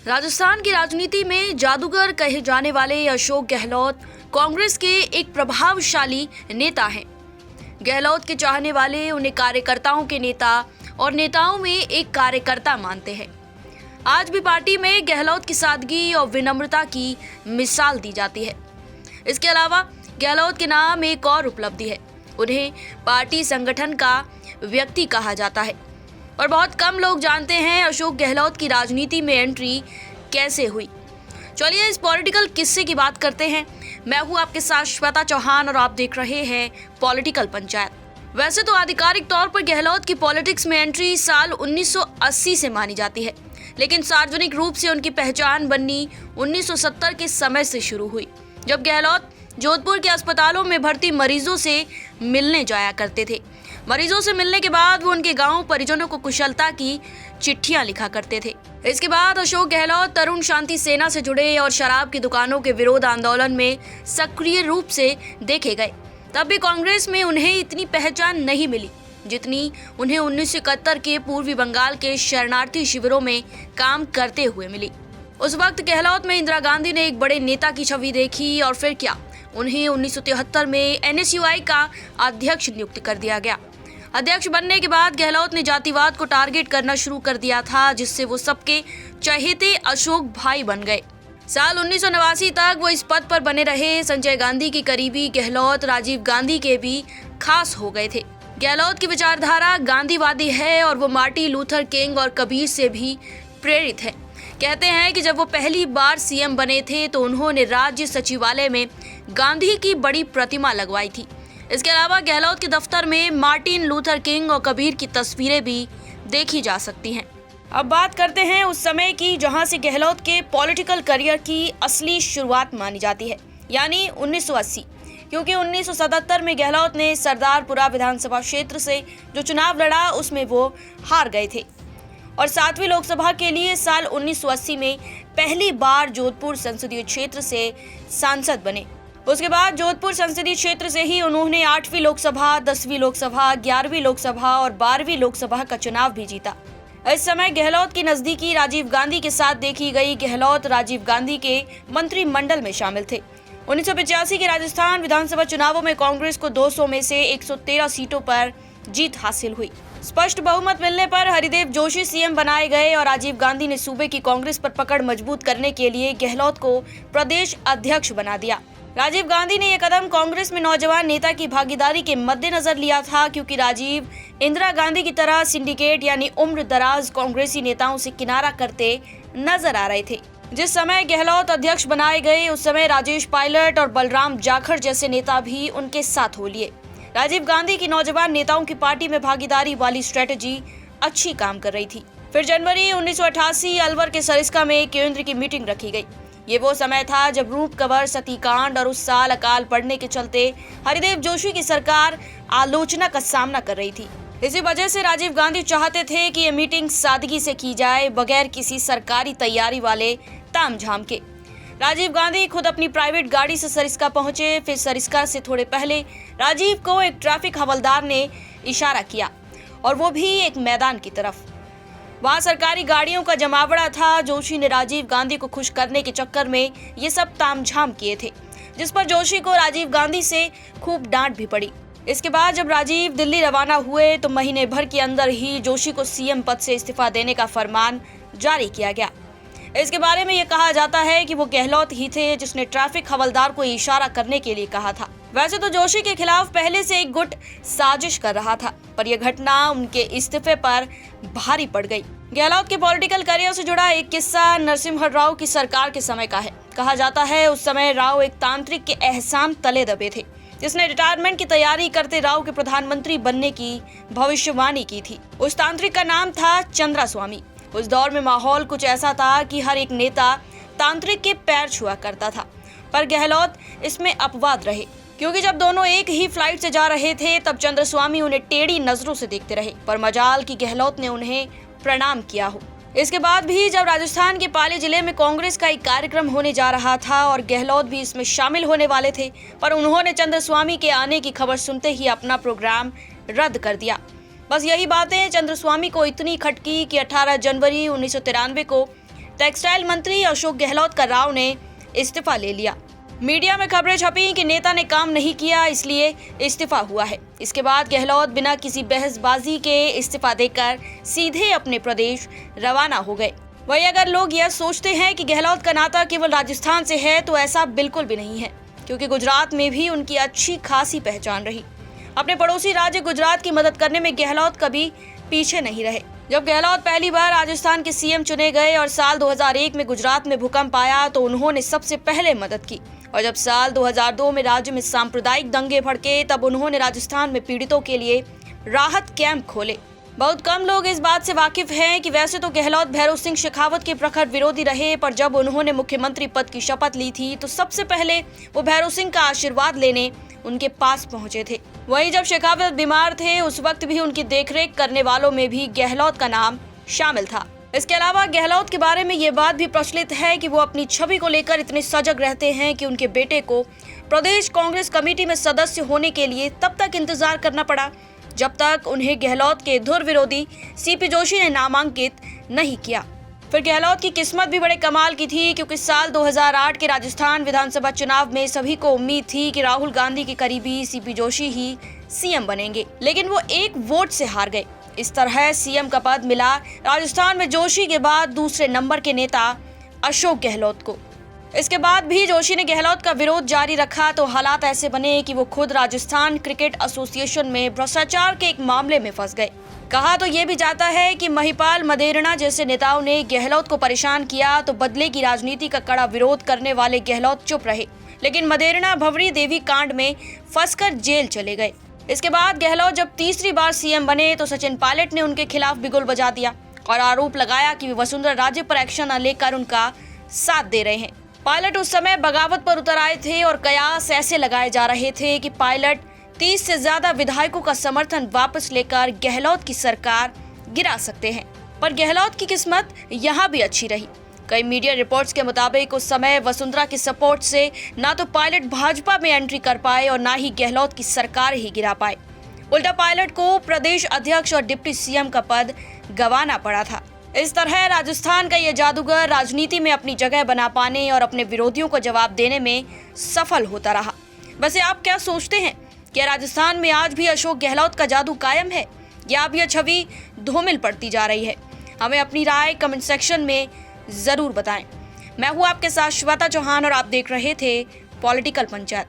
राजस्थान की राजनीति में जादूगर कहे जाने वाले अशोक गहलोत कांग्रेस के एक प्रभावशाली नेता हैं। गहलोत के चाहने वाले उन्हें कार्यकर्ताओं के नेता और नेताओं में एक कार्यकर्ता मानते हैं। आज भी पार्टी में गहलोत की सादगी और विनम्रता की मिसाल दी जाती है। इसके अलावा गहलोत के नाम एक और उपलब्धि है, उन्हें पार्टी संगठन का व्यक्ति कहा जाता है। और बहुत कम लोग जानते हैं अशोक गहलोत की राजनीति में एंट्री कैसे हुई। चलिए इस पॉलिटिकल किस्से की बात करते हैं। मैं हूं आपके साथ श्वेता चौहान और आप देख रहे हैं पॉलिटिकल पंचायत। वैसे तो आधिकारिक तौर पर गहलोत की पॉलिटिक्स में एंट्री साल 1980 से मानी जाती है, लेकिन सार्वजनिक रूप से उनकी पहचान बननी 1970 के समय से शुरू हुई, जब गहलोत जोधपुर के अस्पतालों में भर्ती मरीजों से मिलने जाया करते थे। मरीजों से मिलने के बाद वो उनके गांव परिजनों को कुशलता की चिट्ठियां लिखा करते थे। इसके बाद अशोक गहलोत तरुण शांति सेना से जुड़े और शराब की दुकानों के विरोध आंदोलन में सक्रिय रूप से देखे गए। तब भी कांग्रेस में उन्हें इतनी पहचान नहीं मिली जितनी उन्हें 1971 के पूर्वी बंगाल के शरणार्थी शिविरों में काम करते हुए मिली। उस वक्त गहलोत में इंदिरा गांधी ने एक बड़े नेता की छवि देखी और फिर क्या, उन्हें 1973 में NSUI का अध्यक्ष नियुक्त कर दिया गया। अध्यक्ष बनने के बाद गहलोत ने जातिवाद को टारगेट करना शुरू कर दिया था, जिससे वो सबके चहेते अशोक भाई बन गए। साल 1989 तक वो इस पद पर बने रहे। संजय गांधी की करीबी गहलोत राजीव गांधी के भी खास हो गए थे। गहलोत की विचारधारा गांधीवादी है और वो मार्टिन लूथर किंग और कबीर से भी प्रेरित है। कहते हैं कि जब वो पहली बार CM बने थे तो उन्होंने राज्य सचिवालय में गांधी की बड़ी प्रतिमा लगवाई थी। इसके अलावा गहलोत के दफ्तर में मार्टिन लूथर किंग और कबीर की तस्वीरें भी देखी जा सकती हैं। अब बात करते हैं उस समय की जहां से गहलोत के पॉलिटिकल करियर की असली शुरुआत मानी जाती है, यानी 1980। क्योंकि 1977 में गहलोत ने सरदारपुरा विधानसभा क्षेत्र से जो चुनाव लड़ा उसमें वो हार गए थे और 7वीं लोकसभा के लिए साल 1980 में पहली बार जोधपुर संसदीय क्षेत्र से सांसद बने। उसके बाद जोधपुर संसदीय क्षेत्र से ही उन्होंने 8वीं लोकसभा, 10वीं लोकसभा, 11वीं लोकसभा और 12वीं लोकसभा का चुनाव भी जीता। इस समय गहलोत की नजदीकी राजीव गांधी के साथ देखी गई गहलोत राजीव गांधी के मंत्रिमंडल में शामिल थे। 1985 के राजस्थान विधानसभा चुनावों में कांग्रेस को 200 में से 113 सीटों पर जीत हासिल हुई। स्पष्ट बहुमत मिलने पर हरिदेव जोशी CM बनाए गए और राजीव गांधी ने सूबे की कांग्रेस पर पकड़ मजबूत करने के लिए गहलोत को प्रदेश अध्यक्ष बना दिया। राजीव गांधी ने यह कदम कांग्रेस में नौजवान नेता की भागीदारी के मद्देनजर लिया था, क्योंकि राजीव इंदिरा गांधी की तरह सिंडिकेट यानी उम्र दराज कांग्रेसी नेताओं से किनारा करते नजर आ रहे थे। जिस समय गहलोत अध्यक्ष बनाए गए उस समय राजेश पायलट और बलराम जाखड़ जैसे नेता भी उनके साथ हो लिए। राजीव गांधी की नौजवान नेताओं की पार्टी में भागीदारी वाली स्ट्रेटजी अच्छी काम कर रही थी। फिर जनवरी 1988 अलवर के सरिस्का में केंद्र की मीटिंग रखी गई। ये वो समय था जब रूप कंवर सतीकांड और उस साल अकाल पड़ने के चलते हरिदेव जोशी की सरकार आलोचना का सामना कर रही थी। इसी वजह से राजीव गांधी चाहते थे कि ये मीटिंग सादगी से की जाए, बगैर किसी सरकारी तैयारी वाले तामझाम के। राजीव गांधी खुद अपनी प्राइवेट गाड़ी से सरिस्का पहुंचे। फिर सरिस्का से थोड़े पहले राजीव को एक ट्रैफिक हवलदार ने इशारा किया और वो भी एक मैदान की तरफ। वहां सरकारी गाड़ियों का जमावड़ा था। जोशी ने राजीव गांधी को खुश करने के चक्कर में ये सब तामझाम किए थे, जिस पर जोशी को राजीव गांधी से खूब डांट भी पड़ी। इसके बाद जब राजीव दिल्ली रवाना हुए तो महीने भर के अंदर ही जोशी को CM पद से इस्तीफा देने का फरमान जारी किया गया। इसके बारे में ये कहा जाता है कि वो गहलोत ही थे जिसने ट्रैफिक हवलदार को इशारा करने के लिए कहा था। वैसे तो जोशी के खिलाफ पहले से एक गुट साजिश कर रहा था, पर यह घटना उनके इस्तीफे पर भारी पड़ गई। गहलोत के पॉलिटिकल करियर से जुड़ा एक किस्सा नरसिम्हा राव की सरकार के समय का है। कहा जाता है उस समय राव एक तांत्रिक के एहसान तले दबे थे, जिसने रिटायरमेंट की तैयारी करते राव के प्रधानमंत्री बनने की भविष्यवाणी की थी। उस तांत्रिक का नाम था चंद्रास्वामी। उस दौर में माहौल कुछ ऐसा था कि हर एक नेता तांत्रिक के पैर छुआ करता था, पर गहलोत इसमें अपवाद रहे, क्योंकि जब दोनों एक ही फ्लाइट से जा रहे थे तब चंद्रस्वामी उन्हें टेढ़ी नजरों से देखते रहे, पर मजाल की गहलोत ने उन्हें प्रणाम किया हो। इसके बाद भी जब राजस्थान के पाली जिले में कांग्रेस का एक कार्यक्रम होने जा रहा था और गहलोत भी इसमें शामिल होने वाले थे, पर उन्होंने चंद्रस्वामी के आने की खबर सुनते ही अपना प्रोग्राम रद्द कर दिया। बस यही बातें चंद्रस्वामी को इतनी खटकी कि 18 जनवरी 1993 को टेक्सटाइल मंत्री अशोक गहलोत का राव ने इस्तीफा ले लिया। मीडिया में खबरें छपी कि नेता ने काम नहीं किया इसलिए इस्तीफा हुआ है। इसके बाद गहलोत बिना किसी बहसबाजी के इस्तीफा देकर सीधे अपने प्रदेश रवाना हो गए। वहीं अगर लोग यह सोचते हैं कि गहलोत का नाता केवल राजस्थान से है तो ऐसा बिल्कुल भी नहीं है, क्योंकि गुजरात में भी उनकी अच्छी खासी पहचान रही। अपने पड़ोसी राज्य गुजरात की मदद करने में गहलोत कभी पीछे नहीं रहे। जब गहलोत पहली बार राजस्थान के सीएम चुने गए और साल 2001 में गुजरात में भूकंप आया तो उन्होंने सबसे पहले मदद की, और जब साल 2002 में राज्य में सांप्रदायिक दंगे भड़के तब उन्होंने राजस्थान में पीड़ितों के लिए राहत कैंप खोले। बहुत कम लोग इस बात से वाकिफ हैं कि वैसे तो गहलोत भैरों सिंह शेखावत के प्रखर विरोधी रहे, पर जब उन्होंने मुख्यमंत्री पद की शपथ ली थी तो सबसे पहले वो भैरों सिंह का आशीर्वाद लेने उनके पास पहुंचे थे। वहीं जब शेखावत बीमार थे उस वक्त भी उनकी देखरेख करने वालों में भी गहलोत का नाम शामिल था। इसके अलावा गहलोत के बारे में ये बात भी प्रचलित है कि वो अपनी छवि को लेकर इतने सजग रहते हैं कि उनके बेटे को प्रदेश कांग्रेस कमेटी में सदस्य होने के लिए तब तक इंतजार करना पड़ा जब तक उन्हें गहलोत के धुर विरोधी सीपी जोशी ने नामांकित नहीं किया। फिर गहलोत की किस्मत भी बड़े कमाल की थी, क्योंकि साल 2008 के राजस्थान विधानसभा चुनाव में सभी को उम्मीद थी कि राहुल गांधी के करीबी सीपी जोशी ही सीएम बनेंगे, लेकिन वो एक वोट से हार गए। इस तरह सीएम का पद मिला राजस्थान में जोशी के बाद दूसरे नंबर के नेता अशोक गहलोत को। इसके बाद भी जोशी ने गहलोत का विरोध जारी रखा तो हालात ऐसे बने कि वो खुद राजस्थान क्रिकेट एसोसिएशन में भ्रष्टाचार के एक मामले में फंस गए। कहा तो ये भी जाता है कि महिपाल मदेरणा जैसे नेताओं ने गहलोत को परेशान किया तो बदले की राजनीति का कड़ा विरोध करने वाले गहलोत चुप रहे, लेकिन मदेरणा भंवरी देवी कांड में फंसकर जेल चले गए। इसके बाद गहलोत जब तीसरी बार सीएम बने तो सचिन पायलट ने उनके खिलाफ बिगुल बजा दिया और आरोप लगाया कि वे वसुंधरा राजे पर एक्शन न लेकर उनका साथ दे रहे हैं। पायलट उस समय बगावत पर उतर आए थे और कयास ऐसे लगाए जा रहे थे कि पायलट 30 से ज्यादा विधायकों का समर्थन वापस लेकर गहलोत की सरकार गिरा सकते हैं। पर गहलोत की किस्मत यहाँ भी अच्छी रही। कई मीडिया रिपोर्ट्स के मुताबिक उस समय वसुंधरा के सपोर्ट से ना तो पायलट भाजपा में एंट्री कर पाए और ना ही गहलोत की सरकार ही गिरा पाए। उल्टा पायलट को प्रदेश अध्यक्ष और डिप्टी सीएम का पद गंवाना पड़ा था। इस तरह राजस्थान का ये जादूगर राजनीति में अपनी जगह बना पाने और अपने विरोधियों को जवाब देने में सफल होता रहा। वैसे आप क्या सोचते हैं? क्या राजस्थान में आज भी अशोक गहलोत का जादू कायम है या अब यह छवि धूमिल पड़ती जा रही है? हमें अपनी राय कमेंट सेक्शन में जरूर बताएं। मैं हूं आपके साथ श्वेता चौहान और आप देख रहे थे पॉलिटिकल पंचायत।